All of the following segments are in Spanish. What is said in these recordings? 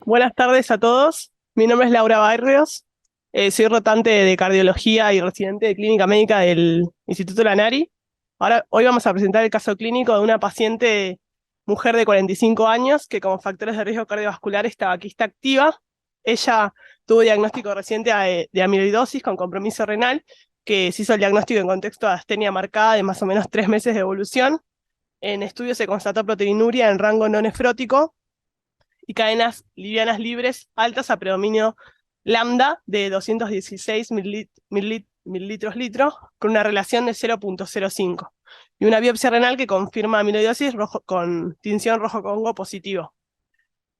Buenas tardes a todos. Mi nombre es Laura Barrios. Soy rotante de cardiología y residente de clínica médica del Instituto Lanari. Hoy vamos a presentar el caso clínico de una paciente mujer de 45 años que como factores de riesgo cardiovascular es tabaquista activa. Ella tuvo diagnóstico reciente de amiloidosis con compromiso renal, que se hizo el diagnóstico en contexto de astenia marcada de más o menos 3 meses de evolución. En estudio se constató proteinuria en rango no nefrótico y cadenas livianas libres altas a predominio lambda de 216 mililitros litro, con una relación de 0,05. Y una biopsia renal que confirma amiloidosis con tinción rojo Congo positivo.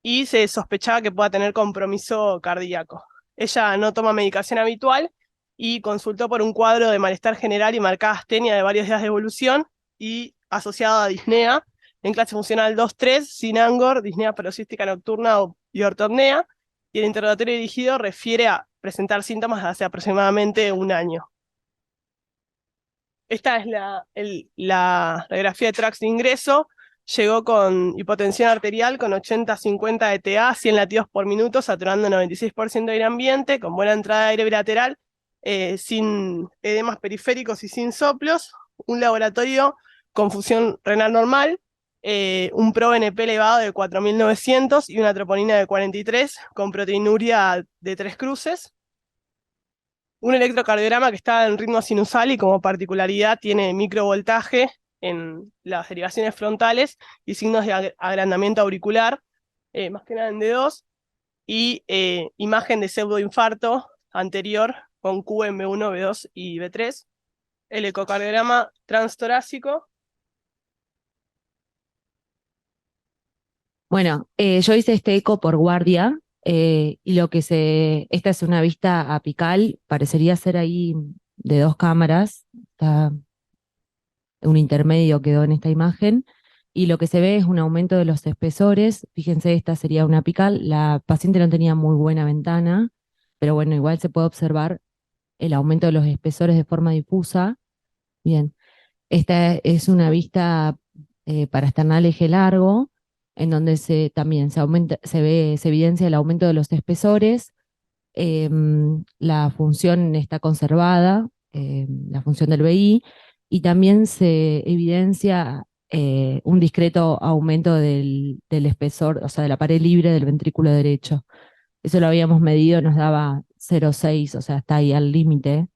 Y se sospechaba que pueda tener compromiso cardíaco. Ella no toma medicación habitual y consultó por un cuadro de malestar general y marcada astenia de varios días de evolución y asociada a disnea en clase funcional 2-3, sin angor, disnea paroxística nocturna y ortopnea, y el interrogatorio dirigido refiere a presentar síntomas hace aproximadamente un año. Esta es la radiografía de TRAX de ingreso. Llegó con hipotensión arterial con 80-50 de TA, 100 latidos por minuto, saturando 96% de aire ambiente, con buena entrada de aire bilateral, sin edemas periféricos y sin soplos. Un laboratorio con función renal normal, un ProBNP elevado de 4.900 y una troponina de 43, con proteinuria de 3 cruces. Un electrocardiograma que está en ritmo sinusal y como particularidad tiene microvoltaje en las derivaciones frontales y signos de agrandamiento auricular, más que nada en D2, y imagen de pseudoinfarto anterior con QM1, B2 y B3. El ecocardiograma transtorácico. Bueno, yo hice este eco por guardia y esta es una vista apical, parecería ser ahí de dos cámaras, un intermedio quedó en esta imagen y lo que se ve es un aumento de los espesores. Fíjense, esta sería una apical, la paciente no tenía muy buena ventana, pero bueno, igual se puede observar el aumento de los espesores de forma difusa. Bien, esta es una vista para esternal eje largo, en donde también se evidencia el aumento de los espesores, la función está conservada, la función del BI, y también se evidencia un discreto aumento del espesor, o sea, de la pared libre del ventrículo derecho. Eso lo habíamos medido, nos daba 0,6, o sea, está ahí al límite,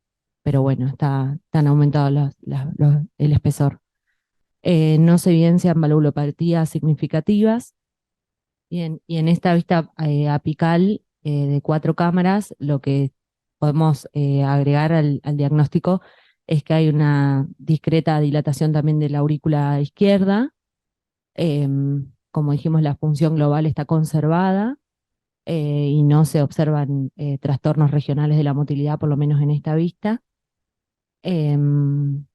pero bueno, están aumentados el espesor. No se evidencian valvulopatías significativas. Bien, y en esta vista apical de 4 cámaras, lo que podemos agregar al diagnóstico es que hay una discreta dilatación también de la aurícula izquierda. Como dijimos, la función global está conservada y no se observan trastornos regionales de la motilidad, por lo menos en esta vista. Em,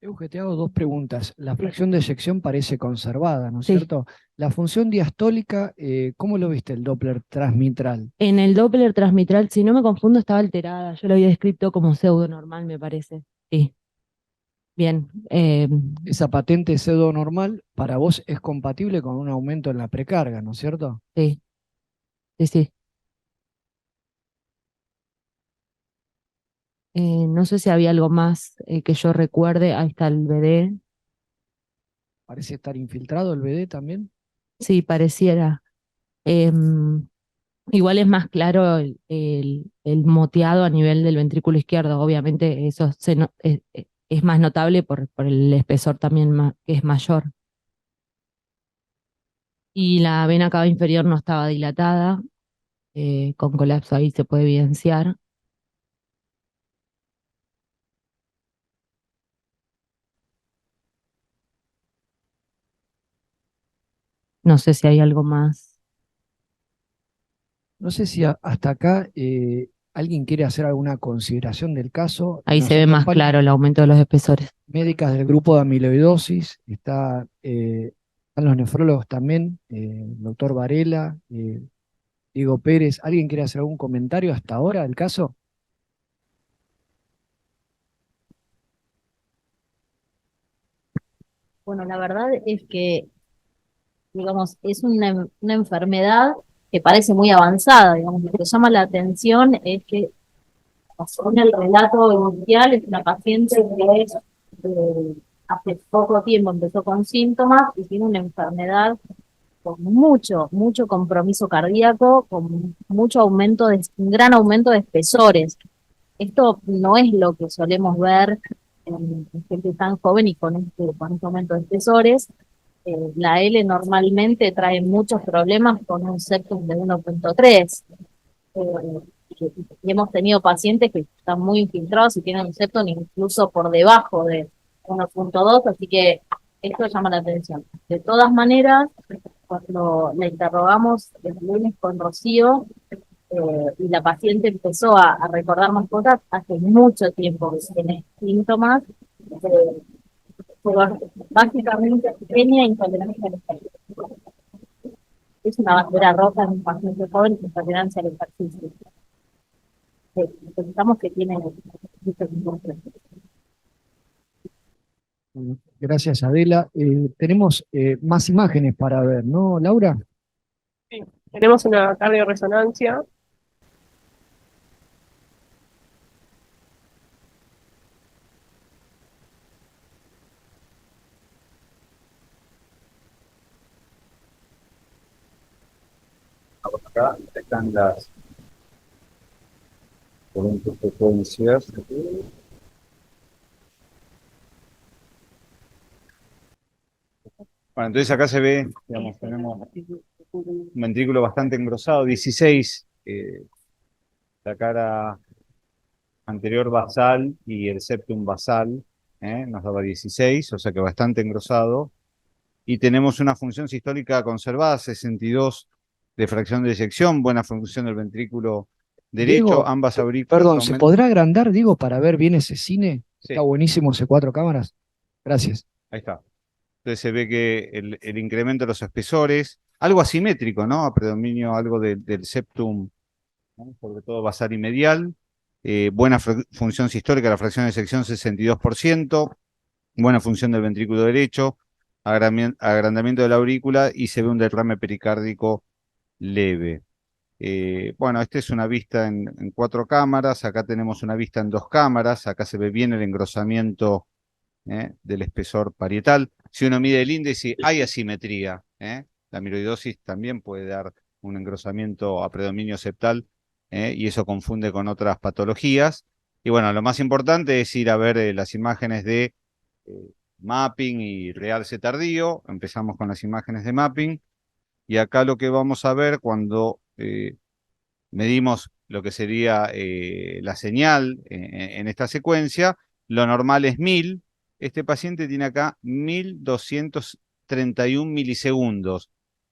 Euge, te hago dos preguntas. La fracción de eyección parece conservada, ¿no es sí, cierto? La función diastólica, ¿cómo lo viste el Doppler transmitral? en el Doppler transmitral, si no me confundo, estaba alterada. Yo lo había descrito como pseudo normal, me parece. Sí, bien. Esa patente pseudo normal para vos es compatible con un aumento en la precarga, ¿no es cierto? Sí, sí, sí. No sé si había algo más que yo recuerde. Ahí está el BD. Parece estar infiltrado el BD también. Sí, pareciera. Em, Igual es más claro el moteado a nivel del ventrículo izquierdo. Obviamente eso es más notable por el espesor también que es mayor. Y la vena cava inferior no estaba dilatada, con colapso ahí se puede evidenciar. No sé si hay algo más. No sé si hasta acá alguien quiere hacer alguna consideración del caso. Ahí se Nos ve más acompañan claro el aumento de los espesores. médicas del grupo de amiloidosis, están los nefrólogos también, el doctor Varela, Diego Pérez. ¿Alguien quiere hacer algún comentario hasta ahora del caso? Bueno, la verdad es que digamos, es una enfermedad que parece muy avanzada, digamos, lo que llama la atención es que, según el relato inicial, es una paciente que hace poco tiempo empezó con síntomas y tiene una enfermedad con mucho compromiso cardíaco, con mucho aumento un gran aumento de espesores. Esto no es lo que solemos ver en gente tan joven y con este aumento de espesores. La L normalmente trae muchos problemas con un septum de 1.3. Y hemos tenido pacientes que están muy infiltrados y tienen un septum incluso por debajo de 1.2, así que esto llama la atención. De todas maneras, cuando la interrogamos el lunes con Rocío, y la paciente empezó a recordar más cosas, hace mucho tiempo que tiene síntomas, pero básicamente tenía intolerancia al ejercicio. Es una bandera roja en un paciente joven con intolerancia al ejercicio. Pensamos que tiene estos síntomas. Bueno, gracias, Adela. Tenemos más imágenes para ver, ¿no, Laura? Sí, tenemos una cardioresonancia. Acá están las frecuencias. Bueno, entonces acá se ve, digamos, tenemos un ventrículo bastante engrosado, 16, la cara anterior basal y el septum basal, nos daba 16, o sea que bastante engrosado. Y tenemos una función sistólica conservada, 62 de fracción de eyección, buena función del ventrículo derecho, Diego, ambas aurículas perdón, ¿se aumentan. podrá agrandar, Diego, para ver bien ese cine? Sí, Está buenísimo ese 4 cámaras. Gracias. ahí está. Entonces se ve que el incremento de los espesores, algo asimétrico, ¿no? A predominio algo del septum, ¿no? Sobre todo basal y medial. Buena función sistólica, la fracción de sección 62%, buena función del ventrículo derecho, agrandamiento de la aurícula y se ve un derrame pericárdico leve. Bueno, esta es una vista en 4 cámaras, acá tenemos una vista en 2 cámaras, acá se ve bien el engrosamiento del espesor parietal. Si uno mide el índice, hay asimetría. La amiloidosis también puede dar un engrosamiento a predominio septal, y eso confunde con otras patologías. Y bueno, lo más importante es ir a ver las imágenes de mapping y realce tardío. Empezamos con las imágenes de mapping. Y acá lo que vamos a ver cuando medimos lo que sería la señal en esta secuencia, lo normal es 1000. Este paciente tiene acá 1231 milisegundos,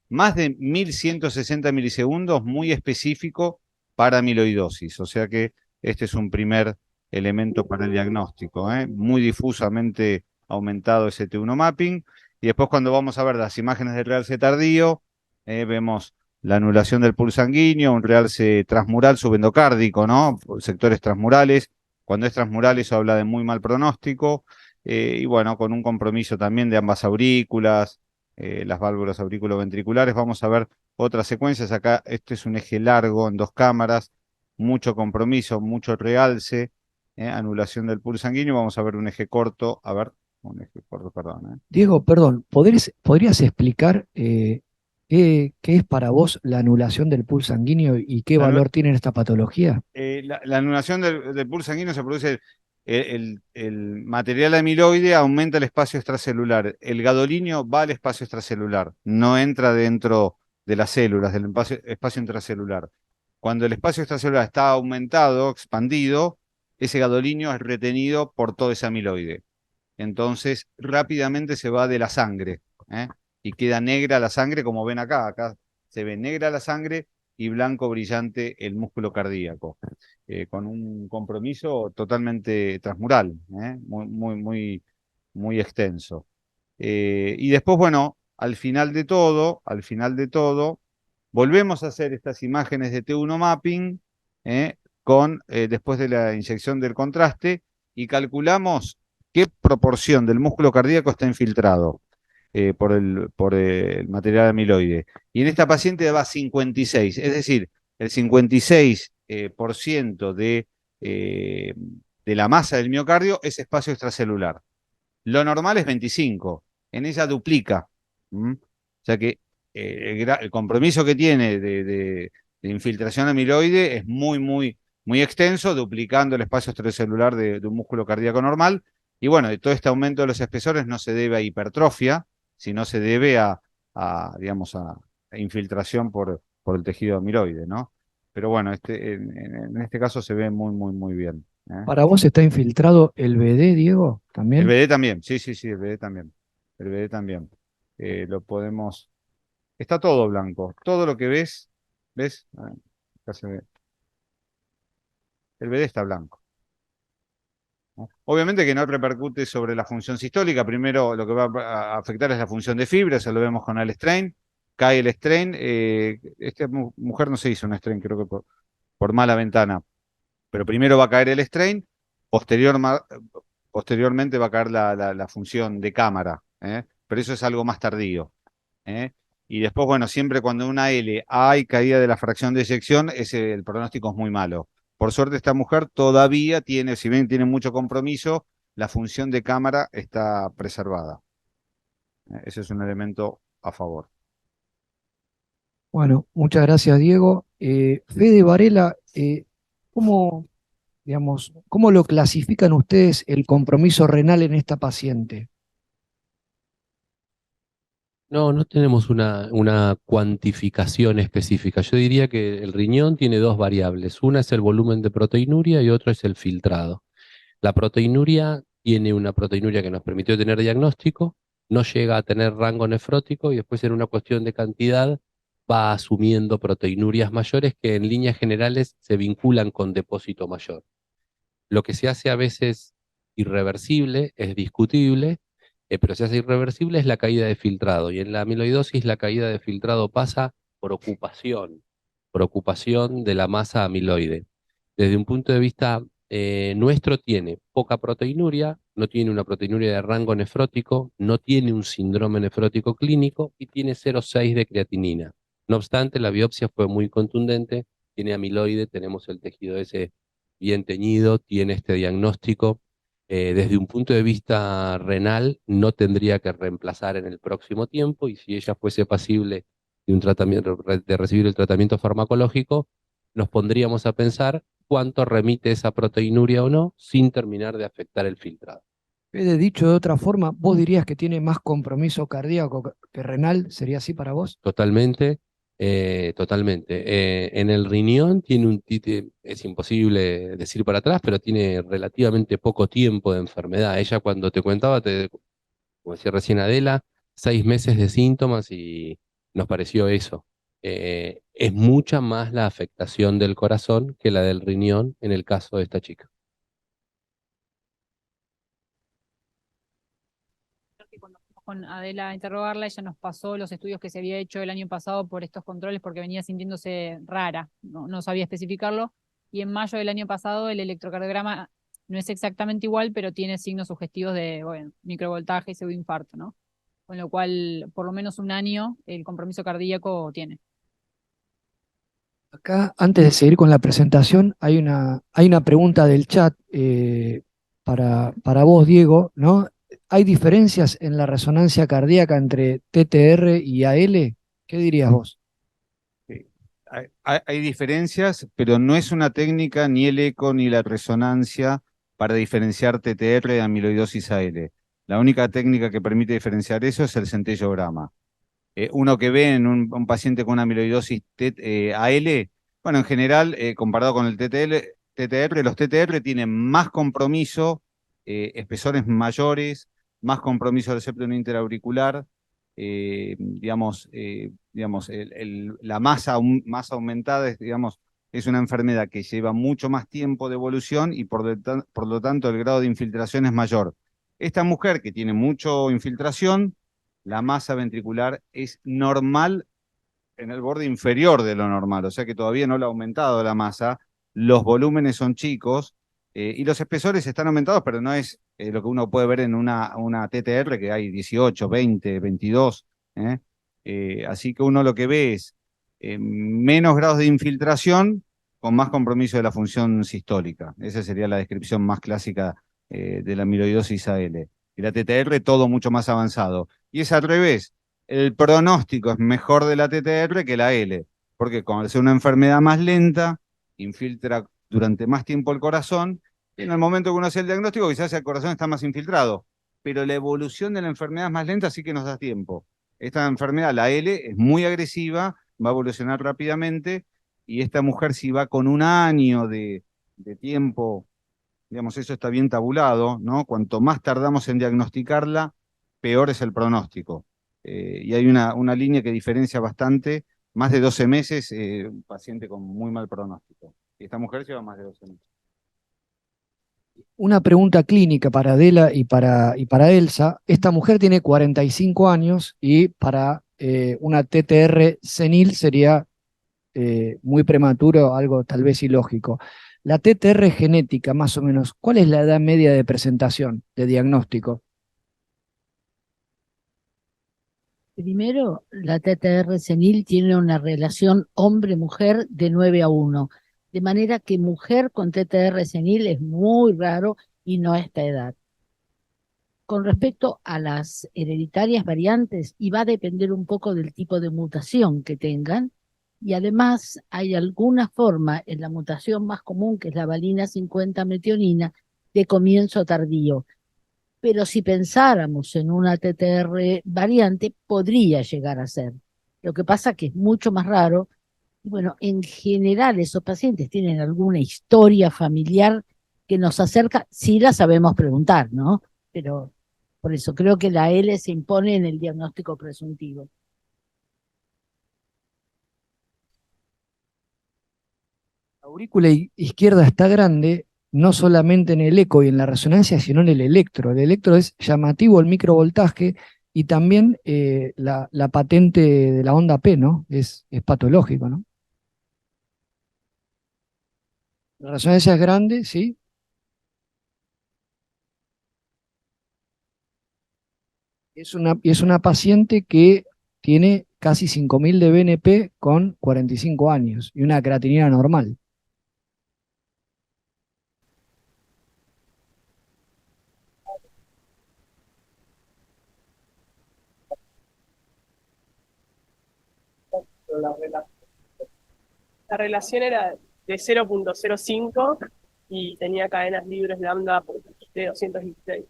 más de 1160 milisegundos, muy específico para amiloidosis. O sea que este es un primer elemento para el diagnóstico, muy difusamente aumentado ese T1 mapping. Y después cuando vamos a ver las imágenes del realce tardío, vemos la anulación del pulso sanguíneo, un realce transmural subendocárdico, ¿no? Sectores transmurales. Cuando es transmural eso habla de muy mal pronóstico. Y bueno, con un compromiso también de ambas aurículas, las válvulas auriculoventriculares. Vamos a ver otras secuencias. Acá este es un eje largo en 2 cámaras, mucho compromiso, mucho realce, anulación del pulso sanguíneo. Vamos a ver un eje corto, a ver, un eje corto, perdón. Diego, perdón, ¿podrías explicar qué es para vos la anulación del pool sanguíneo y qué La, valor tiene en esta patología? la anulación del pulso sanguíneo se produce, el material amiloide aumenta el espacio extracelular. El gadolinio va al espacio extracelular, no entra dentro de las células, del espacio intracelular. Cuando el espacio extracelular está aumentado, expandido, ese gadolinio es retenido por todo ese amiloide. Entonces rápidamente se va de la sangre, y queda negra la sangre, como ven acá. Acá se ve negra la sangre y blanco brillante el músculo cardíaco, con un compromiso totalmente transmural, muy extenso. Y después, bueno, al final de todo, volvemos a hacer estas imágenes de T1 mapping, después de la inyección del contraste, y calculamos qué proporción del músculo cardíaco está infiltrado. por el material amiloide. Y en esta paciente va 56, es decir, el 56% de la masa del miocardio es espacio extracelular. Lo normal es 25, en ella duplica. O sea que el compromiso que tiene de infiltración amiloide es muy extenso, duplicando el espacio extracelular de un músculo cardíaco normal. Y bueno, todo este aumento de los espesores no se debe a hipertrofia, sino se debe digamos, a infiltración por el tejido amiloide, ¿no? Pero bueno, en este caso se ve muy bien. ¿Para vos está infiltrado el BD, Diego? El ¿También? BD también, sí, el BD también. El BD también. Lo podemos. Está todo blanco. Todo lo que ves, ¿ves? Acá se ve. El BD está blanco, ¿no? Obviamente que no repercute sobre la función sistólica. Primero lo que va a afectar es la función de fibra, eso lo vemos con el strain. Cae el strain. Esta mujer no se hizo un strain, creo que por mala ventana. Pero primero va a caer el strain, posteriormente va a caer la función de cámara, ¿eh? Pero eso es algo más tardío, ¿eh? Y después, bueno, siempre cuando una L hay caída de la fracción de eyección, el pronóstico es muy malo. Por suerte esta mujer todavía tiene, si bien tiene mucho compromiso, la función de cámara está preservada. Ese es un elemento a favor. Bueno, muchas gracias, Diego. Fede Varela, ¿cómo, digamos, cómo lo clasifican ustedes el compromiso renal en esta paciente? No, no tenemos una cuantificación específica. Yo diría que el riñón tiene dos variables. Una es el volumen de proteinuria y otra es el filtrado. La proteinuria tiene una proteinuria que nos permitió tener diagnóstico, no llega a tener rango nefrótico y después en una cuestión de cantidad va asumiendo proteinurias mayores que en líneas generales se vinculan con depósito mayor. Lo que se hace a veces irreversible es discutible, pero se hace irreversible es la caída de filtrado. Y en la amiloidosis la caída de filtrado pasa por ocupación de la masa amiloide. Desde un punto de vista nuestro tiene poca proteinuria, no tiene una proteinuria de rango nefrótico, no tiene un síndrome nefrótico clínico y tiene 0,6 de creatinina. No obstante, la biopsia fue muy contundente, tiene amiloide, tenemos el tejido ese bien teñido, tiene este diagnóstico. Desde un punto de vista renal, no tendría que reemplazar en el próximo tiempo y si ella fuese pasible de un tratamiento, de recibir el tratamiento farmacológico, nos pondríamos a pensar cuánto remite esa proteinuria o no, sin terminar de afectar el filtrado. Fede, dicho de otra forma, ¿vos dirías que tiene más compromiso cardíaco que renal? ¿Sería así para vos? Totalmente, totalmente. En el riñón tiene es imposible decir para atrás, pero tiene relativamente poco tiempo de enfermedad. Ella cuando te contaba, como decía recién Adela, 6 meses de síntomas y nos pareció eso. Es mucha más la afectación del corazón que la del riñón en el caso de esta chica. Que cuando fuimos con Adela a interrogarla, ella nos pasó los estudios que se había hecho el año pasado por estos controles porque venía sintiéndose rara, no sabía especificarlo, y en mayo del año pasado el electrocardiograma no es exactamente igual, pero tiene signos sugestivos de, bueno, microvoltaje y pseudoinfarto, ¿no? Con lo cual, por lo menos un año, el compromiso cardíaco tiene. Acá, antes de seguir con la presentación, hay una pregunta del chat para vos, Diego, ¿no? ¿Hay diferencias en la resonancia cardíaca entre TTR y AL? ¿Qué dirías vos? Hay diferencias, pero no es una técnica ni el eco ni la resonancia para diferenciar TTR de amiloidosis AL. La única técnica que permite diferenciar eso es el centellograma. Uno que ve en un paciente con una amiloidosis AL, bueno, en general, comparado con el TTR, los TTR tienen más compromiso, espesores mayores, más compromiso del septum interauricular, la masa aumentada es una enfermedad que lleva mucho más tiempo de evolución y por lo tanto el grado de infiltración es mayor. Esta mujer que tiene mucha infiltración, la masa ventricular es normal en el borde inferior de lo normal, o sea que todavía no le ha aumentado la masa, los volúmenes son chicos, Y los espesores están aumentados, pero no es lo que uno puede ver en una TTR, que hay 18, 20, 22. Así que uno lo que ve es menos grados de infiltración con más compromiso de la función sistólica. Esa sería la descripción más clásica de la amiloidosis AL. Y la TTR todo mucho más avanzado. Y es al revés. El pronóstico es mejor de la TTR que la L, porque como es una enfermedad más lenta, infiltra durante más tiempo el corazón, y en el momento que uno hace el diagnóstico quizás el corazón está más infiltrado, pero la evolución de la enfermedad es más lenta, así que nos da tiempo. Esta enfermedad, la L, es muy agresiva, va a evolucionar rápidamente, y esta mujer si va con un año de tiempo, digamos, eso está bien tabulado, ¿no? Cuanto más tardamos en diagnosticarla, peor es el pronóstico. Y hay una línea que diferencia bastante, más de 12 meses, un paciente con muy mal pronóstico. Y esta mujer lleva más de 12 meses. Una pregunta clínica para Adela y para Elsa. Esta mujer tiene 45 años y para una TTR senil sería muy prematuro, algo tal vez ilógico. La TTR genética, más o menos, ¿cuál es la edad media de presentación, de diagnóstico? Primero, la TTR senil tiene una relación hombre-mujer de 9:1, de manera que mujer con TTR senil es muy raro y no a esta edad. Con respecto a las hereditarias variantes, y va a depender un poco del tipo de mutación que tengan, y además hay alguna forma en la mutación más común, que es la valina 50 metionina, de comienzo tardío. Pero si pensáramos en una TTR variante, podría llegar a ser. Lo que pasa que es mucho más raro. Y bueno, en general esos pacientes tienen alguna historia familiar que nos acerca, sí la sabemos preguntar, ¿no? Pero por eso creo que la L se impone en el diagnóstico presuntivo. La aurícula izquierda está grande, no solamente en el eco y en la resonancia, sino en el electro. El electro es llamativo, el microvoltaje, y también la patente de la onda P, ¿no? Es patológico, ¿no? La resonancia es grande, sí. Es una paciente que tiene casi 5.000 de BNP con 45 años y una creatinina normal. La relación era de 0,05 y tenía cadenas libres lambda de 216.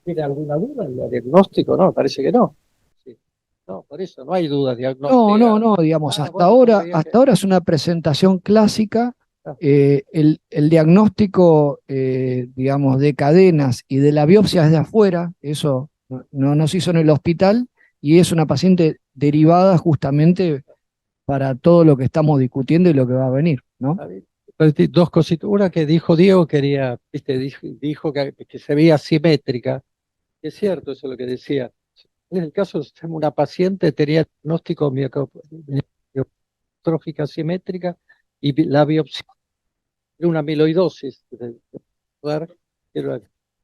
¿Tiene alguna duda en el diagnóstico? No, parece que no. Sí. No, por eso no hay duda No, digamos, hasta ahora es una presentación clásica. El diagnóstico, digamos, de cadenas y de la biopsia es de afuera, eso no se hizo en el hospital, y es una paciente derivada justamente para todo lo que estamos discutiendo y lo que va a venir, ¿no? Dos cositas. Una que dijo Diego, dijo que se veía simétrica. Es cierto, eso es lo que decía. En el caso de una paciente tenía diagnóstico mioclonotrófica simétrica y la biopsia era una amiloidosis.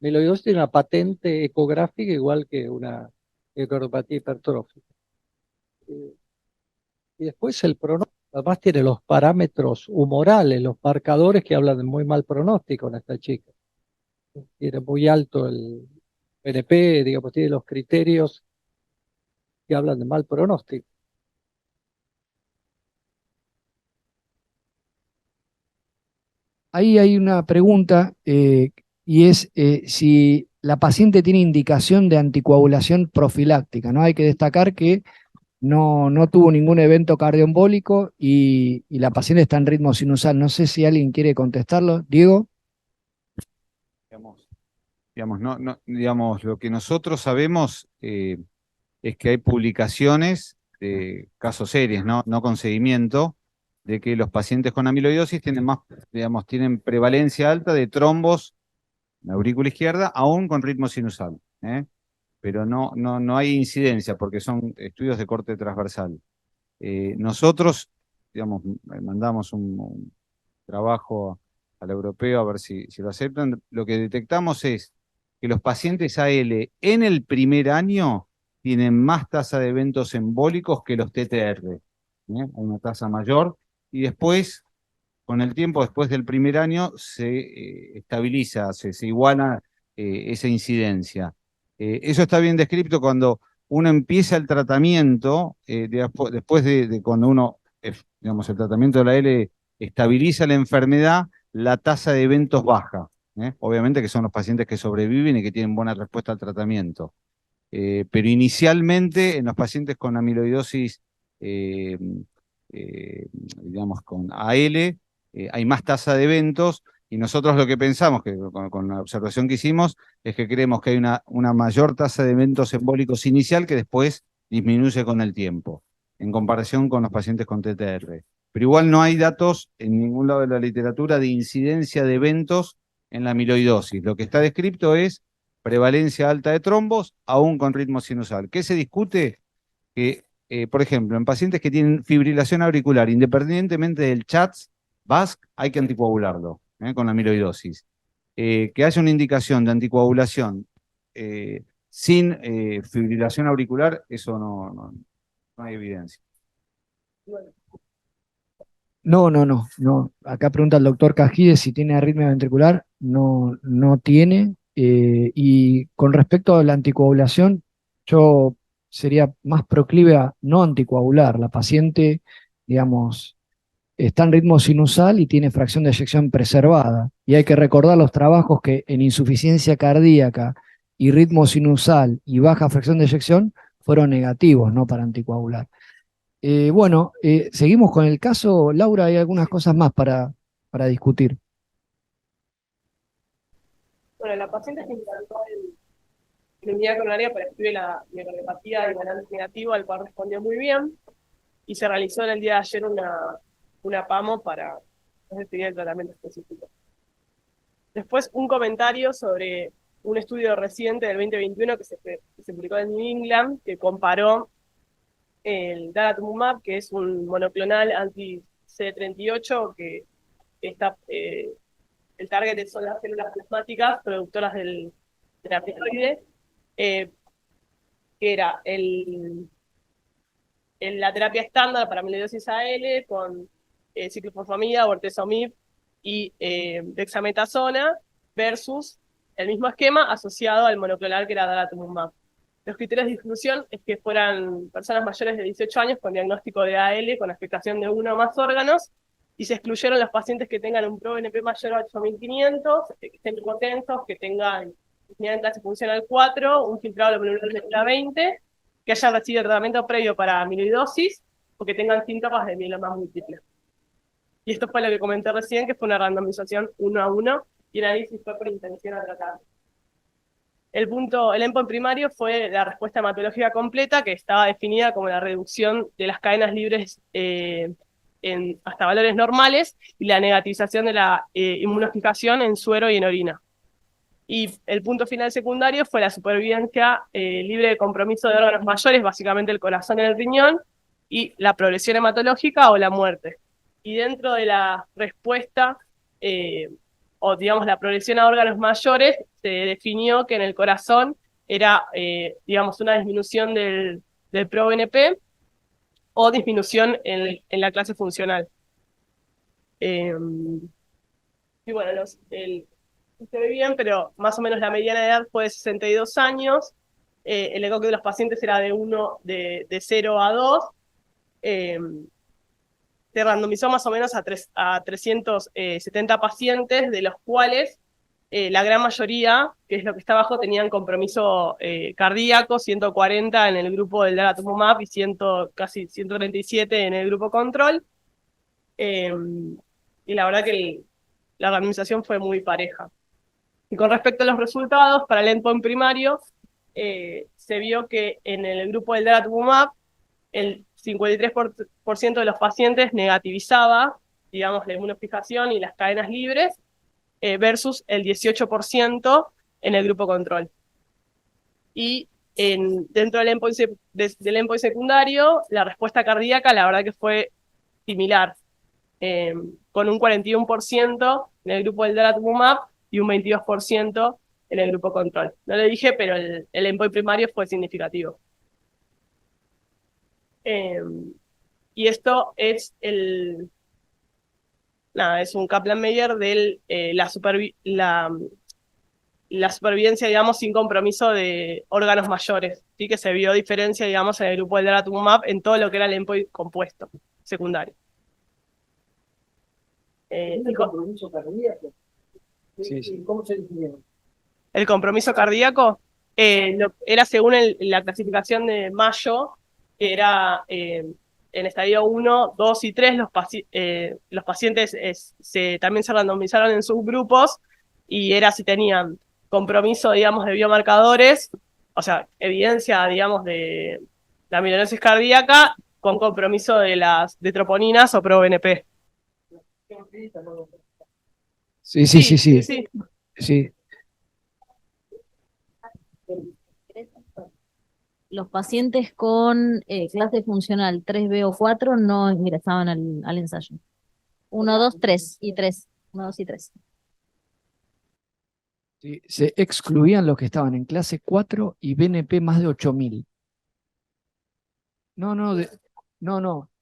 Amiloidosis tiene una patente ecográfica igual que una neuropatía hipertrófica. Y después el pronóstico, además tiene los parámetros humorales, los marcadores que hablan de muy mal pronóstico en esta chica. Tiene muy alto el PNP, digamos, tiene los criterios que hablan de mal pronóstico. Ahí hay una pregunta y es si la paciente tiene indicación de anticoagulación profiláctica, ¿no? Hay que destacar que no tuvo ningún evento cardioembólico y la paciente está en ritmo sinusal. No sé si alguien quiere contestarlo. Diego. Digamos, lo que nosotros sabemos es que hay publicaciones de casos serios, no con seguimiento, de que los pacientes con amiloidosis tienen prevalencia alta de trombos en la aurícula izquierda, aún con ritmo sinusal, pero no hay incidencia porque son estudios de corte transversal. Nosotros digamos, mandamos un trabajo al europeo a ver si lo aceptan. Lo que detectamos es que los pacientes AL en el primer año tienen más tasa de eventos embólicos que los TTR. Hay una tasa mayor, y después, con el tiempo, después del primer año, se estabiliza, se iguala esa incidencia. Eso está bien descrito cuando uno empieza el tratamiento, después de cuando uno, digamos, el tratamiento de la L estabiliza la enfermedad, la tasa de eventos baja. Obviamente que son los pacientes que sobreviven y que tienen buena respuesta al tratamiento. Pero inicialmente en los pacientes con amiloidosis, eh, digamos, con AL, hay más tasa de eventos, y nosotros lo que pensamos, que con la observación que hicimos, es que creemos que hay una mayor tasa de eventos embólicos inicial que después disminuye con el tiempo, en comparación con los pacientes con TTR. Pero igual no hay datos en ningún lado de la literatura de incidencia de eventos en la amiloidosis. Lo que está descrito es prevalencia alta de trombos, aún con ritmo sinusal. ¿Qué se discute? Que, por ejemplo, en pacientes que tienen fibrilación auricular, independientemente del CHATS, VASC, hay que anticoagularlo con la amiloidosis. Que haya una indicación de anticoagulación sin fibrilación auricular, eso no hay evidencia. No. Acá pregunta el doctor Cajide si tiene arritmia ventricular. No tiene. Y con respecto a la anticoagulación, yo sería más proclive a no anticoagular. La paciente, digamos, está en ritmo sinusal y tiene fracción de eyección preservada. Y hay que recordar los trabajos que en insuficiencia cardíaca y ritmo sinusal y baja fracción de eyección fueron negativos, ¿no?, para anticoagular. Bueno, seguimos con el caso. Laura, hay algunas cosas más para discutir. Bueno, la paciente se implantó en unidad coronaria para estudiar la miocardiopatía de balance negativo, al cual respondió muy bien, y se realizó en el día de ayer una PAMO para definir el tratamiento específico. Después, un comentario sobre un estudio reciente del 2021 que se publicó en New England, que comparó el daratumumab, que es un monoclonal anti-CD38, que está, el target son las células plasmáticas productoras de la amiloide, que era la terapia estándar para amiloidosis AL con ciclofosfamida, bortezomib y dexametasona, versus el mismo esquema asociado al monoclonal que era daratumumab. Los criterios de exclusión es que fueran personas mayores de 18 años con diagnóstico de AL con afectación de uno o más órganos, y se excluyeron los pacientes que tengan un ProBNP mayor a 8500, que estén hipotensos, que tengan disminución en clase funcional 4, un filtrado glomerular de 20, que hayan recibido tratamiento previo para amiloidosis o que tengan síntomas de mieloma múltiple. Y esto fue lo que comenté recién, que fue una randomización 1-1, y el análisis fue por intención a tratar. El endpoint primario fue la respuesta hematológica completa, que estaba definida como la reducción de las cadenas libres hasta valores normales, y la negativización de la inmunofijación en suero y en orina. Y el punto final secundario fue la supervivencia libre de compromiso de órganos mayores, básicamente el corazón y el riñón, y la progresión hematológica o la muerte. Y dentro de la respuesta, o digamos la progresión a órganos mayores, se definió que en el corazón era, digamos, una disminución del ProBNP o disminución en la clase funcional. Y bueno, se ve bien, pero más o menos la mediana de edad fue de 62 años. El ECOG de los pacientes era de 0 a 2. Se randomizó más o menos a 370 pacientes, de los cuales la gran mayoría, que es lo que está abajo, tenían compromiso cardíaco, 140 en el grupo del daratumumab y casi 137 en el grupo control. Y la verdad que la randomización fue muy pareja. Y con respecto a los resultados, para el endpoint primario, se vio que en el grupo del daratumumab, el 53% de los pacientes negativizaba, digamos, la inmunofijación y las cadenas libres, versus el 18% en el grupo control. Y dentro del endpoint secundario, la respuesta cardíaca, la verdad que fue similar, con un 41% en el grupo del daratumumab y un 22% en el grupo control. No le dije, pero el endpoint primario fue significativo. Y esto es es un Kaplan-Meier de la supervivencia, digamos, sin compromiso de órganos mayores, ¿sí? Que se vio diferencia, digamos, en el grupo del daratumumab en todo lo que era el endpoint compuesto secundario. ¿El compromiso cardíaco? Sí. ¿Cómo se define? El compromiso cardíaco era según la clasificación de Mayo, que era en estadio 1, 2 y 3, los pacientes también se randomizaron en subgrupos y era si tenían compromiso, digamos, de biomarcadores, o sea, evidencia, digamos, de la amiloidosis cardíaca con compromiso de troponinas o ProBNP. Sí. Los pacientes con clase funcional 3B o 4 no ingresaban al ensayo. 1, 2, 3 y 3. 1, 2 y 3. Sí, se excluían los que estaban en clase 4 y BNP más de 8000. No,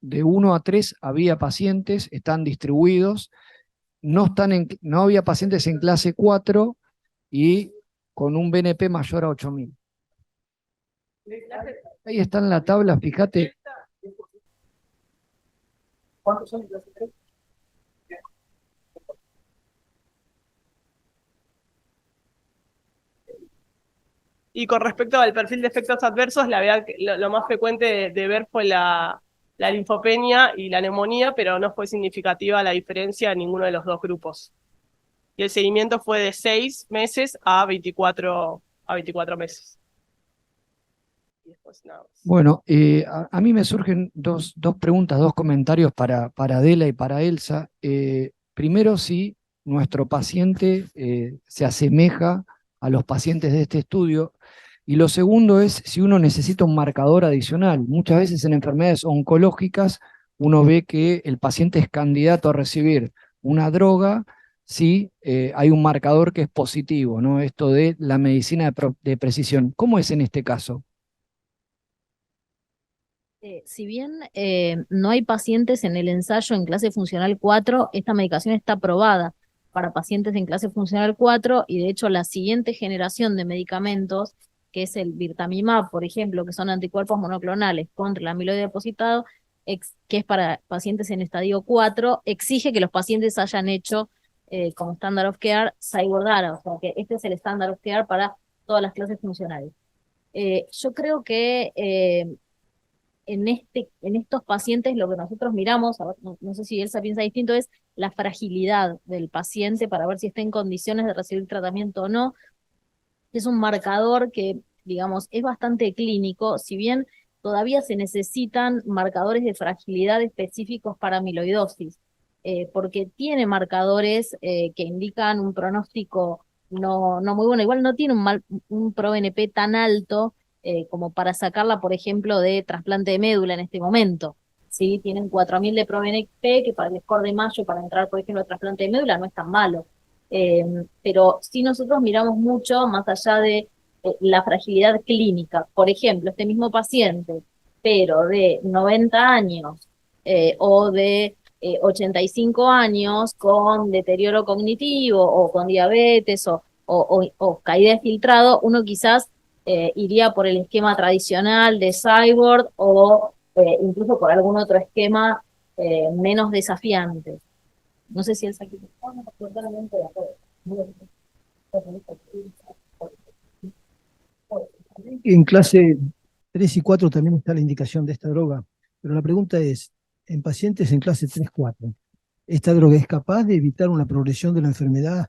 de 1 a 3 había pacientes, están distribuidos, no había pacientes en clase 4 y con un BNP mayor a 8000. Ahí está en la tabla, fíjate. ¿Cuántos son en clase 3? Y con respecto al perfil de efectos adversos, la verdad que lo más frecuente de ver fue la linfopenia y la neumonía, pero no fue significativa la diferencia en ninguno de los dos grupos. Y el seguimiento fue de 6 meses a 24 meses. Y después nada más. Bueno, a mí me surgen dos preguntas, dos comentarios para Adela y para Elsa. Primero, si nuestro paciente se asemeja a los pacientes de este estudio. Y lo segundo es si uno necesita un marcador adicional. Muchas veces en enfermedades oncológicas uno ve que el paciente es candidato a recibir una droga si hay un marcador que es positivo, ¿no? Esto de la medicina de precisión. ¿Cómo es en este caso? Si bien no hay pacientes en el ensayo en clase funcional 4, esta medicación está aprobada para pacientes en clase funcional 4 y de hecho la siguiente generación de medicamentos, que es el Birtamimab, por ejemplo, que son anticuerpos monoclonales contra el amiloide depositado, que es para pacientes en estadio 4, exige que los pacientes hayan hecho como standard of care Cyborg-Dara, o sea que este es el standard of care para todas las clases funcionales. Yo creo que en estos pacientes lo que nosotros miramos, a ver, no sé si Elsa piensa distinto, es la fragilidad del paciente para ver si está en condiciones de recibir tratamiento o no. Es un marcador que, digamos, es bastante clínico, si bien todavía se necesitan marcadores de fragilidad específicos para amiloidosis, porque tiene marcadores que indican un pronóstico no muy bueno. Igual no tiene un ProBNP tan alto como para sacarla, por ejemplo, de trasplante de médula en este momento. ¿Sí? Tienen 4000 de ProBNP, que para el score de Mayo, para entrar, por ejemplo, a trasplante de médula, no es tan malo. Pero sí nosotros miramos mucho más allá de la fragilidad clínica. Por ejemplo, este mismo paciente, pero de 90 años o de 85 años con deterioro cognitivo o con diabetes o caída de filtrado, uno quizás iría por el esquema tradicional de Cyborg o incluso por algún otro esquema menos desafiante. No sé si él saquó totalmente de acuerdo. En clase 3 y 4 también está la indicación de esta droga, pero la pregunta es, en pacientes en clase 3-4, ¿esta droga es capaz de evitar una progresión de la enfermedad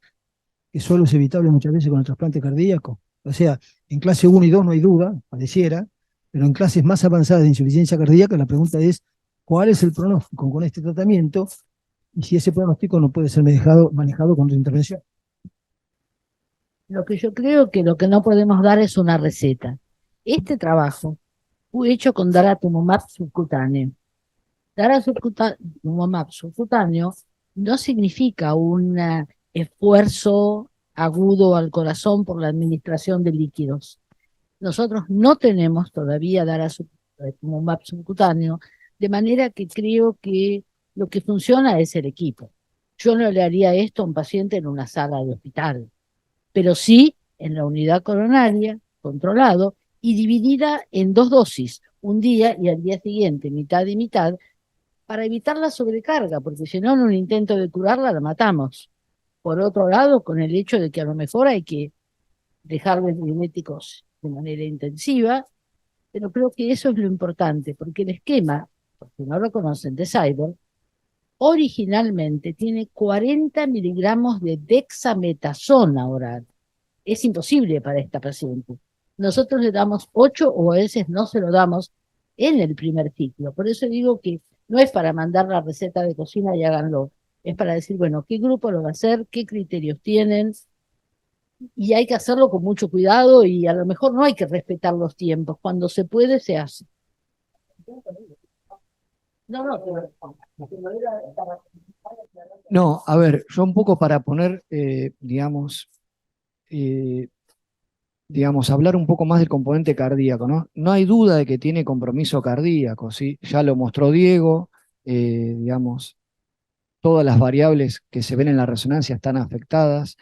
que solo es evitable muchas veces con el trasplante cardíaco? O sea, en clase 1 y 2 no hay duda, pareciera, pero en clases más avanzadas de insuficiencia cardíaca la pregunta es, ¿cuál es el pronóstico con este tratamiento? Y si ese pronóstico no puede ser manejado con otra intervención. Lo que yo creo que lo que no podemos dar es una receta. Este trabajo fue hecho con daratumumab subcutáneo. Daratumumab subcutáneo no significa un esfuerzo agudo al corazón por la administración de líquidos. Nosotros no tenemos todavía daratumumab subcutáneo, de manera que creo que lo que funciona es el equipo. Yo no le haría esto a un paciente en una sala de hospital, pero sí en la unidad coronaria, controlado, y dividida en 2 dosis, un día y al día siguiente, mitad y mitad, para evitar la sobrecarga, porque si no, en un intento de curarla, la matamos. Por otro lado, con el hecho de que a lo mejor hay que dejarles diuréticos de manera intensiva, pero creo que eso es lo importante, porque el esquema, porque no lo conocen, de Cyber, originalmente tiene 40 miligramos de dexametasona oral. Es imposible para esta paciente. Nosotros le damos 8 o a veces no se lo damos en el primer ciclo. Por eso digo que no es para mandar la receta de cocina y háganlo. Es para decir, bueno, ¿qué grupo lo va a hacer? ¿Qué criterios tienen? Y hay que hacerlo con mucho cuidado y a lo mejor no hay que respetar los tiempos. Cuando se puede, se hace. No, a ver, yo un poco para poner, digamos, hablar un poco más del componente cardíaco, ¿no? No hay duda de que tiene compromiso cardíaco, ¿sí? Ya lo mostró Diego, digamos, todas las variables que se ven en la resonancia están afectadas,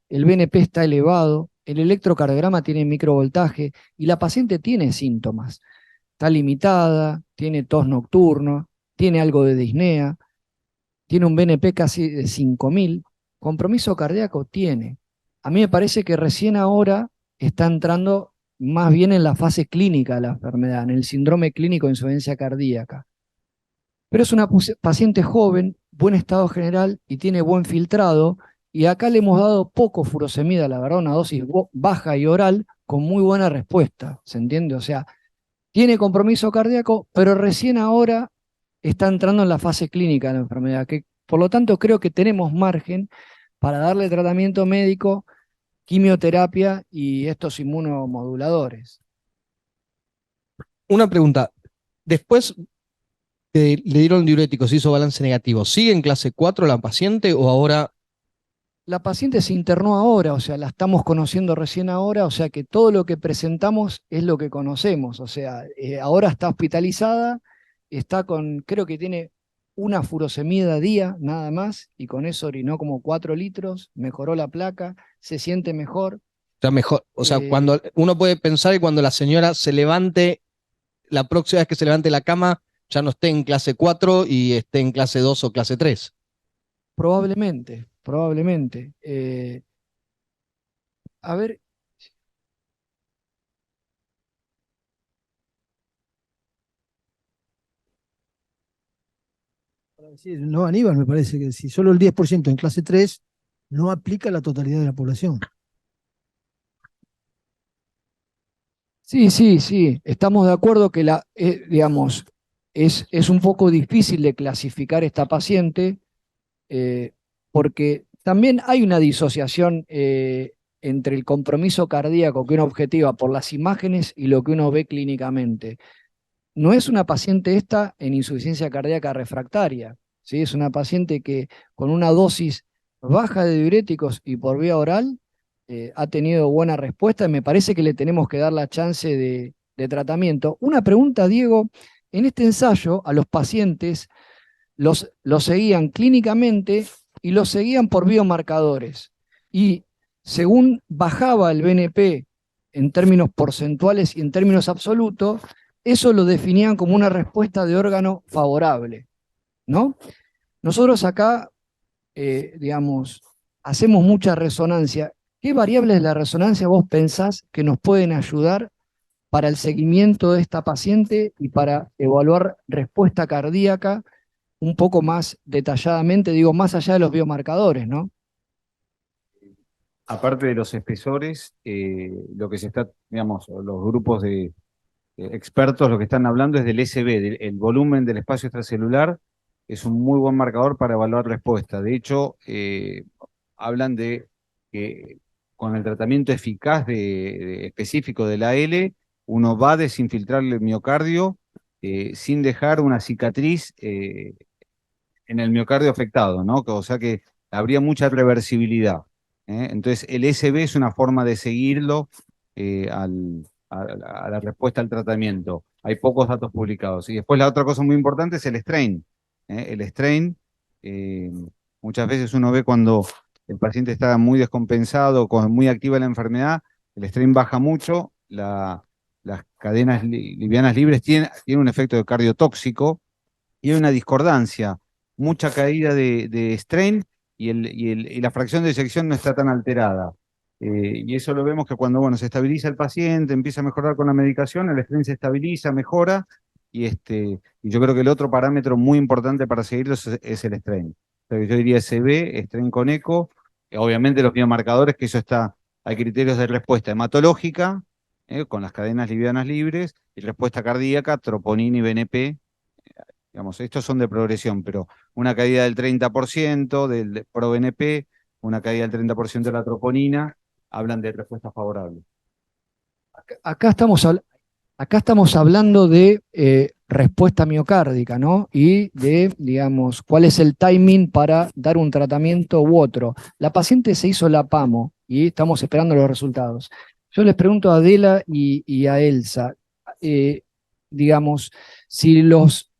el BNP está elevado, el electrocardiograma tiene microvoltaje y la paciente tiene síntomas. Está limitada, tiene tos nocturno, tiene algo de disnea, tiene un BNP casi de 5000, compromiso cardíaco tiene. A mí me parece que recién ahora está entrando más bien en la fase clínica de la enfermedad, en el síndrome clínico de insuficiencia cardíaca. Pero es una paciente joven, buen estado general y tiene buen filtrado, y acá le hemos dado poco furosemida, la verdad, una dosis baja y oral con muy buena respuesta, ¿se entiende? O sea, tiene compromiso cardíaco, pero recién ahora está entrando en la fase clínica de la enfermedad, que por lo tanto creo que tenemos margen para darle tratamiento médico, quimioterapia y estos inmunomoduladores. Una pregunta. Después le dieron diuréticos, hizo balance negativo. ¿Sigue en clase 4 la paciente o ahora? La paciente se internó ahora, o sea, la estamos conociendo recién ahora, o sea que todo lo que presentamos es lo que conocemos, o sea, ahora está hospitalizada, está con, creo que tiene una furosemida día nada más, y con eso orinó como 4 litros, mejoró la placa, se siente mejor. O sea, mejor, o sea, cuando uno puede pensar que cuando la señora se levante, la próxima vez que se levante la cama, ya no esté en clase 4 y esté en clase 2 o clase 3. Probablemente, probablemente. A ver. No, Aníbal, me parece que si solo el 10% en clase 3 no aplica a la totalidad de la población. Sí, sí, sí, estamos de acuerdo que digamos, es un poco difícil de clasificar esta paciente porque también hay una disociación entre el compromiso cardíaco que uno objetiva por las imágenes y lo que uno ve clínicamente. No es una paciente esta en insuficiencia cardíaca refractaria, ¿sí? Es una paciente que con una dosis baja de diuréticos y por vía oral ha tenido buena respuesta y me parece que le tenemos que dar la chance de tratamiento. Una pregunta, Diego, en este ensayo a los pacientes los seguían clínicamente y los seguían por biomarcadores. Y según bajaba el BNP en términos porcentuales y en términos absolutos, eso lo definían como una respuesta de órgano favorable, ¿no? Nosotros acá, digamos, hacemos mucha resonancia. ¿Qué variables de la resonancia vos pensás que nos pueden ayudar para el seguimiento de esta paciente y para evaluar respuesta cardíaca un poco más detalladamente, digo, más allá de los biomarcadores, ¿no? Aparte de los espesores, lo que se está, digamos, los grupos de expertos lo que están hablando es del SB, el volumen del espacio extracelular, es un muy buen marcador para evaluar respuesta. De hecho, hablan de que con el tratamiento eficaz específico de la L, uno va a desinfiltrar el miocardio sin dejar una cicatriz en el miocardio afectado, ¿no? O sea que habría mucha reversibilidad. Entonces, el SB es una forma de seguirlo a la respuesta al tratamiento. Hay pocos datos publicados. Y después la otra cosa muy importante es el strain. El strain, muchas veces uno ve cuando el paciente está muy descompensado, muy activa la enfermedad, el strain baja mucho, las cadenas livianas libres tienen un efecto de cardiotóxico y hay una discordancia, mucha caída de strain y la fracción de eyección no está tan alterada. Y eso lo vemos que cuando bueno, se estabiliza el paciente, empieza a mejorar con la medicación, el strain se estabiliza, mejora, y yo creo que el otro parámetro muy importante para seguirlo es el strain. O sea, yo diría SB, strain con eco, obviamente los biomarcadores, que eso está, hay criterios de respuesta hematológica, con las cadenas livianas libres, y respuesta cardíaca, troponina y BNP. Digamos, estos son de progresión, pero una caída del 30% del ProBNP, una caída del 30% de la troponina, hablan de respuesta favorable. Acá estamos hablando de respuesta miocárdica, ¿no? Y de, digamos, cuál es el timing para dar un tratamiento u otro. La paciente se hizo la PAMO y estamos esperando los resultados. Yo les pregunto a Adela y a Elsa, digamos, si los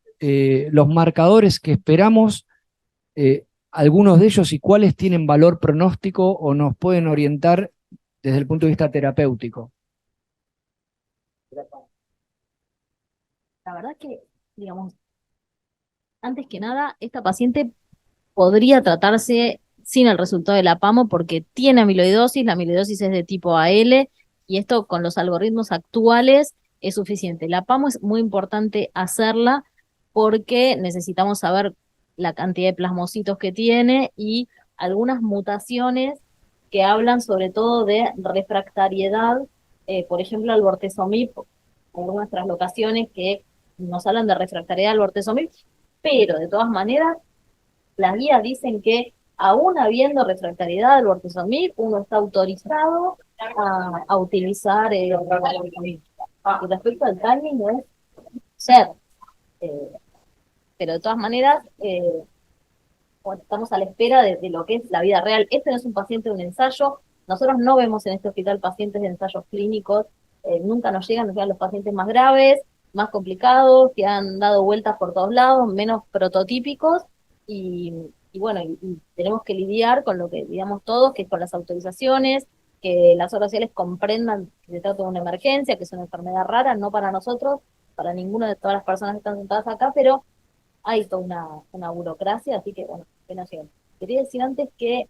marcadores que esperamos, algunos de ellos y cuáles tienen valor pronóstico o nos pueden orientar desde el punto de vista terapéutico. La verdad que, digamos, antes que nada, esta paciente podría tratarse sin el resultado de la PAMO porque tiene amiloidosis, la amiloidosis es de tipo AL y esto con los algoritmos actuales es suficiente. La PAMO es muy importante hacerla porque necesitamos saber la cantidad de plasmocitos que tiene y algunas mutaciones que hablan sobre todo de refractariedad, por ejemplo, al bortezomib, algunas translocaciones que nos hablan de refractariedad al bortezomib, pero de todas maneras, las guías dicen que aún habiendo refractariedad al bortezomib, uno está autorizado a utilizar bortezomib. Y respecto al timing, no es ser, pero de todas maneras, bueno, estamos a la espera de lo que es la vida real. Este no es un paciente de un ensayo. Nosotros no vemos en este hospital pacientes de ensayos clínicos. Nunca nos llegan los pacientes más graves, más complicados, que han dado vueltas por todos lados, menos prototípicos. Y bueno, y tenemos que lidiar con lo que digamos todos, que es con las autorizaciones, que las obras sociales comprendan que se trata de una emergencia, que es una enfermedad rara, no para nosotros, para ninguna de todas las personas que están sentadas acá, pero hay toda una burocracia, así que bueno, apenas llegan. Quería decir antes que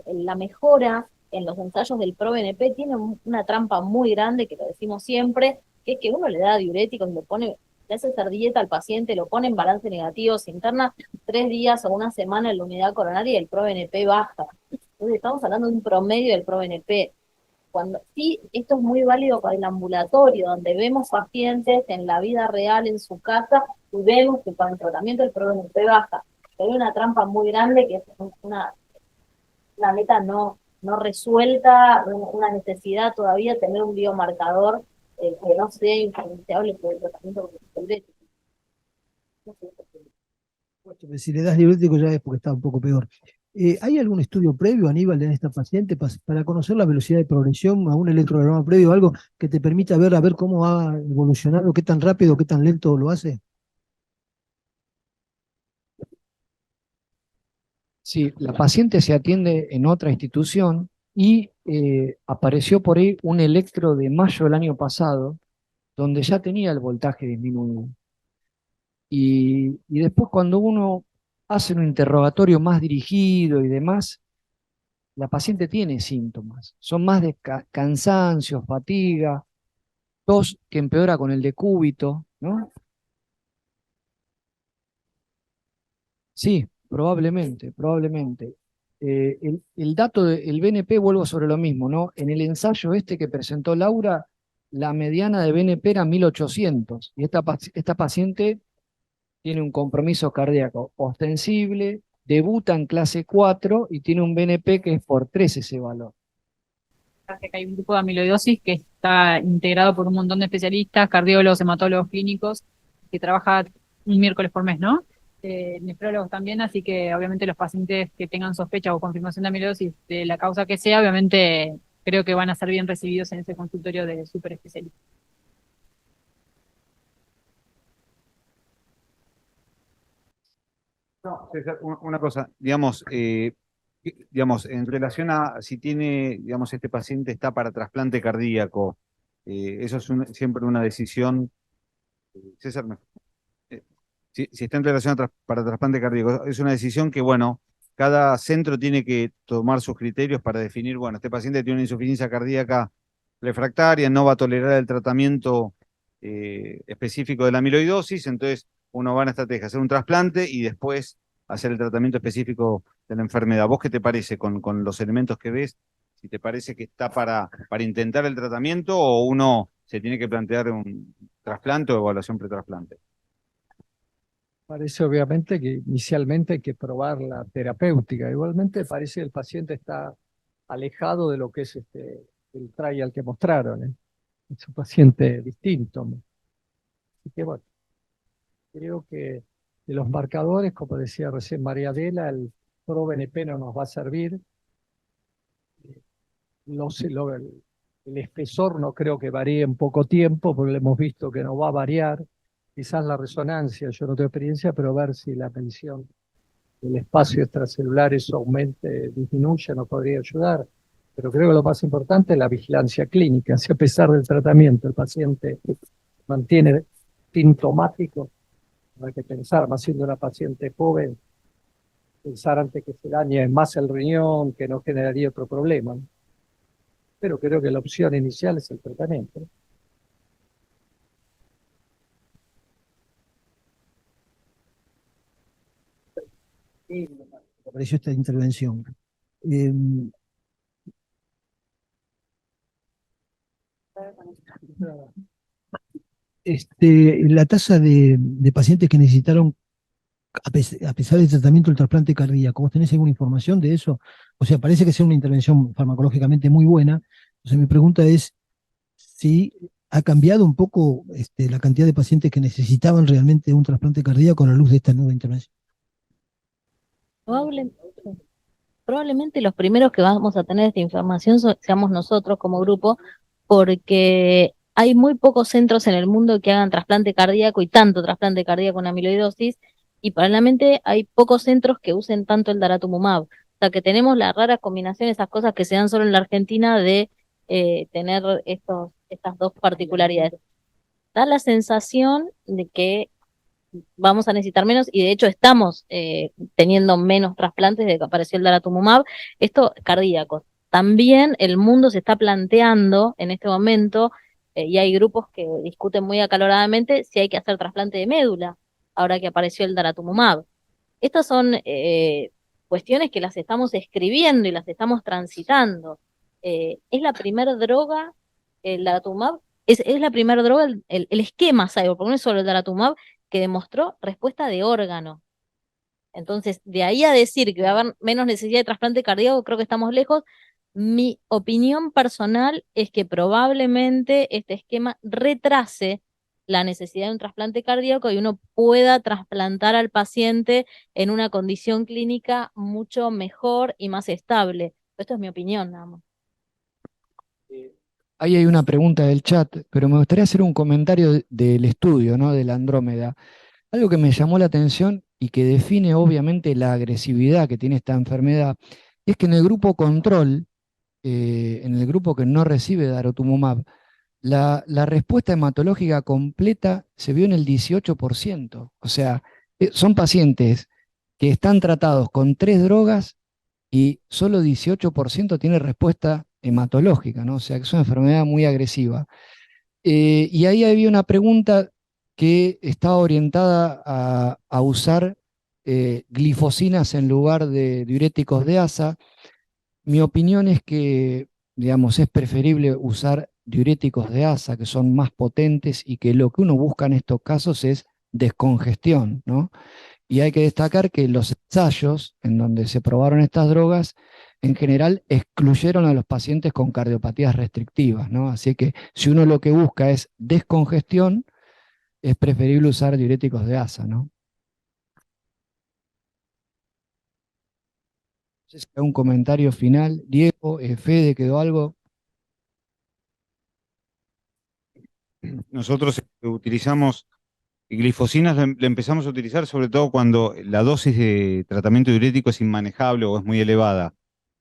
la mejora en los ensayos del ProBNP tiene una trampa muy grande, que lo decimos siempre, que es que uno le da diuréticos, le hace hacer dieta al paciente, lo pone en balance negativo, se interna 3 días o una semana en la unidad coronaria y el ProBNP baja. Entonces estamos hablando de un promedio del ProBNP. Cuando sí, esto es muy válido para el ambulatorio, donde vemos pacientes en la vida real, en su casa, y vemos que con el tratamiento el ProBNP baja. Pero hay una trampa muy grande que es una meta no resuelta, una necesidad todavía de tener un biomarcador que no sea influenciable por el tratamiento con el Si le das diurético ya es porque está un poco peor. ¿Hay algún estudio previo, Aníbal, en esta paciente para conocer la velocidad de progresión, a un electrocardiograma previo, algo que te permita ver a ver cómo va evolucionando, qué tan rápido, qué tan lento lo hace? Sí, la paciente se atiende en otra institución y apareció por ahí un electro de mayo del año pasado, donde ya tenía el voltaje disminuido. Y después cuando uno hace un interrogatorio más dirigido y demás, la paciente tiene síntomas. Son más de cansancio, fatiga, tos que empeora con el decúbito, ¿no? Sí, probablemente. El dato del BNP, vuelvo sobre lo mismo, ¿no? En el ensayo este que presentó Laura, la mediana de BNP era 1800 y esta paciente tiene un compromiso cardíaco ostensible, debuta en clase 4 y tiene un BNP que es por 3 ese valor. Hay un grupo de amiloidosis que está integrado por un montón de especialistas, cardiólogos, hematólogos clínicos, que trabaja un miércoles por mes, ¿no? Nefrólogos también, así que obviamente los pacientes que tengan sospecha o confirmación de amiloidosis de la causa que sea, obviamente creo que van a ser bien recibidos en ese consultorio de súper especialista. No, César, una cosa, digamos, en relación a si tiene, digamos, este paciente está para trasplante cardíaco, eso es siempre una decisión. César, si está en relación para trasplante cardíaco, es una decisión que, bueno, cada centro tiene que tomar sus criterios para definir, bueno, este paciente tiene una insuficiencia cardíaca refractaria, no va a tolerar el tratamiento específico de la amiloidosis, entonces uno va a una estrategia, hacer un trasplante y después hacer el tratamiento específico de la enfermedad. ¿Vos qué te parece con los elementos que ves? Si te parece que está para intentar el tratamiento o uno se tiene que plantear un trasplante o evaluación pretrasplante. Parece obviamente que inicialmente hay que probar la terapéutica. Igualmente parece que el paciente está alejado de lo que es el trial que mostraron, ¿eh? Es un paciente distinto. Así que bueno, creo que de los marcadores, como decía recién María Adela, el PRO-BNP no nos va a servir. El espesor no creo que varíe en poco tiempo, porque lo hemos visto que no va a variar. Quizás la resonancia, yo no tengo experiencia, pero ver si la medición del espacio extracelular eso aumente, disminuye, nos podría ayudar. Pero creo que lo más importante es la vigilancia clínica. Si a pesar del tratamiento el paciente mantiene sintomático, no hay que pensar, más siendo una paciente joven, pensar antes que se dañe más el riñón, que no generaría otro problema, ¿no? Pero creo que la opción inicial es el tratamiento. Me pareció esta intervención. Eh, la tasa de pacientes que necesitaron, a pesar del tratamiento del trasplante cardíaco, ¿vos tenés alguna información de eso? O sea, parece que sea una intervención farmacológicamente muy buena. Entonces mi pregunta es si ha cambiado un poco la cantidad de pacientes que necesitaban realmente un trasplante cardíaco a la luz de esta nueva intervención. Probablemente los primeros que vamos a tener esta información seamos nosotros como grupo, porque hay muy pocos centros en el mundo que hagan trasplante cardíaco y tanto trasplante cardíaco en amiloidosis, y paralelamente hay pocos centros que usen tanto el daratumumab. O sea que tenemos la rara combinación, esas cosas que se dan solo en la Argentina de tener estas dos particularidades. Da la sensación de que vamos a necesitar menos, y de hecho estamos teniendo menos trasplantes desde que apareció el daratumumab, esto cardíacos. También el mundo se está planteando en este momento, y hay grupos que discuten muy acaloradamente si hay que hacer trasplante de médula, ahora que apareció el daratumumab. Estas son cuestiones que las estamos escribiendo y las estamos transitando. Es la primera droga, el daratumumab, es la primera droga, el esquema cyber, porque no es solo el daratumumab, que demostró respuesta de órgano. Entonces, de ahí a decir que va a haber menos necesidad de trasplante cardíaco, creo que estamos lejos. Mi opinión personal es que probablemente este esquema retrase la necesidad de un trasplante cardíaco y uno pueda trasplantar al paciente en una condición clínica mucho mejor y más estable. Esto es mi opinión, nada más. Ahí hay una pregunta del chat, pero me gustaría hacer un comentario del estudio, ¿no? De la Andrómeda. Algo que me llamó la atención y que define obviamente la agresividad que tiene esta enfermedad, es que en el grupo control, en el grupo que no recibe daratumumab, la respuesta hematológica completa se vio en el 18%. O sea, son pacientes que están tratados con 3 drogas y solo 18% tiene respuesta hematológica, ¿no? O sea, que es una enfermedad muy agresiva. Y ahí había una pregunta que estaba orientada a usar glifosinas en lugar de diuréticos de asa. Mi opinión es que, digamos, es preferible usar diuréticos de asa, que son más potentes y que lo que uno busca en estos casos es descongestión, ¿no? Y hay que destacar que los ensayos en donde se probaron estas drogas, en general excluyeron a los pacientes con cardiopatías restrictivas, ¿no? Así que si uno lo que busca es descongestión, es preferible usar diuréticos de asa, ¿no? No sé si hay un comentario final. Diego, Fede, ¿quedó algo? Nosotros utilizamos glifosinas, le empezamos a utilizar sobre todo cuando la dosis de tratamiento diurético es inmanejable o es muy elevada.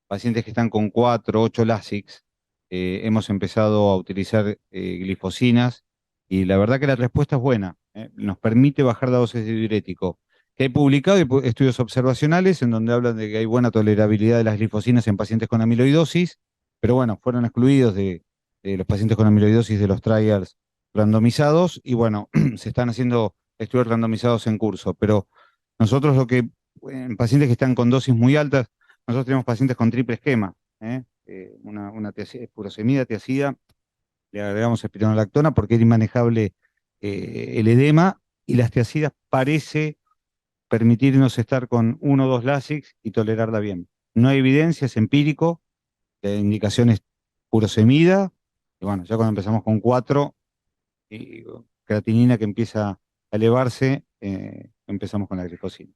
Pacientes que están con 4, 8 Lasix, hemos empezado a utilizar glifosinas y la verdad que la respuesta es buena. Nos permite bajar la dosis de diurético. Que he publicado estudios observacionales en donde hablan de que hay buena tolerabilidad de las glifosinas en pacientes con amiloidosis, pero bueno, fueron excluidos de los pacientes con amiloidosis de los trials randomizados y bueno, se están haciendo estudios randomizados en curso, pero nosotros en pacientes que están con dosis muy altas, nosotros tenemos pacientes con triple esquema, una furosemida, tiazida, le agregamos espironolactona porque era inmanejable el edema y las tiazidas parece permitirnos estar con 1 o 2 Lasix y tolerarla bien. No hay evidencia, es empírico, la indicación es furosemida, y bueno, ya cuando empezamos con 4, y creatinina que empieza a elevarse, empezamos con la glifosina.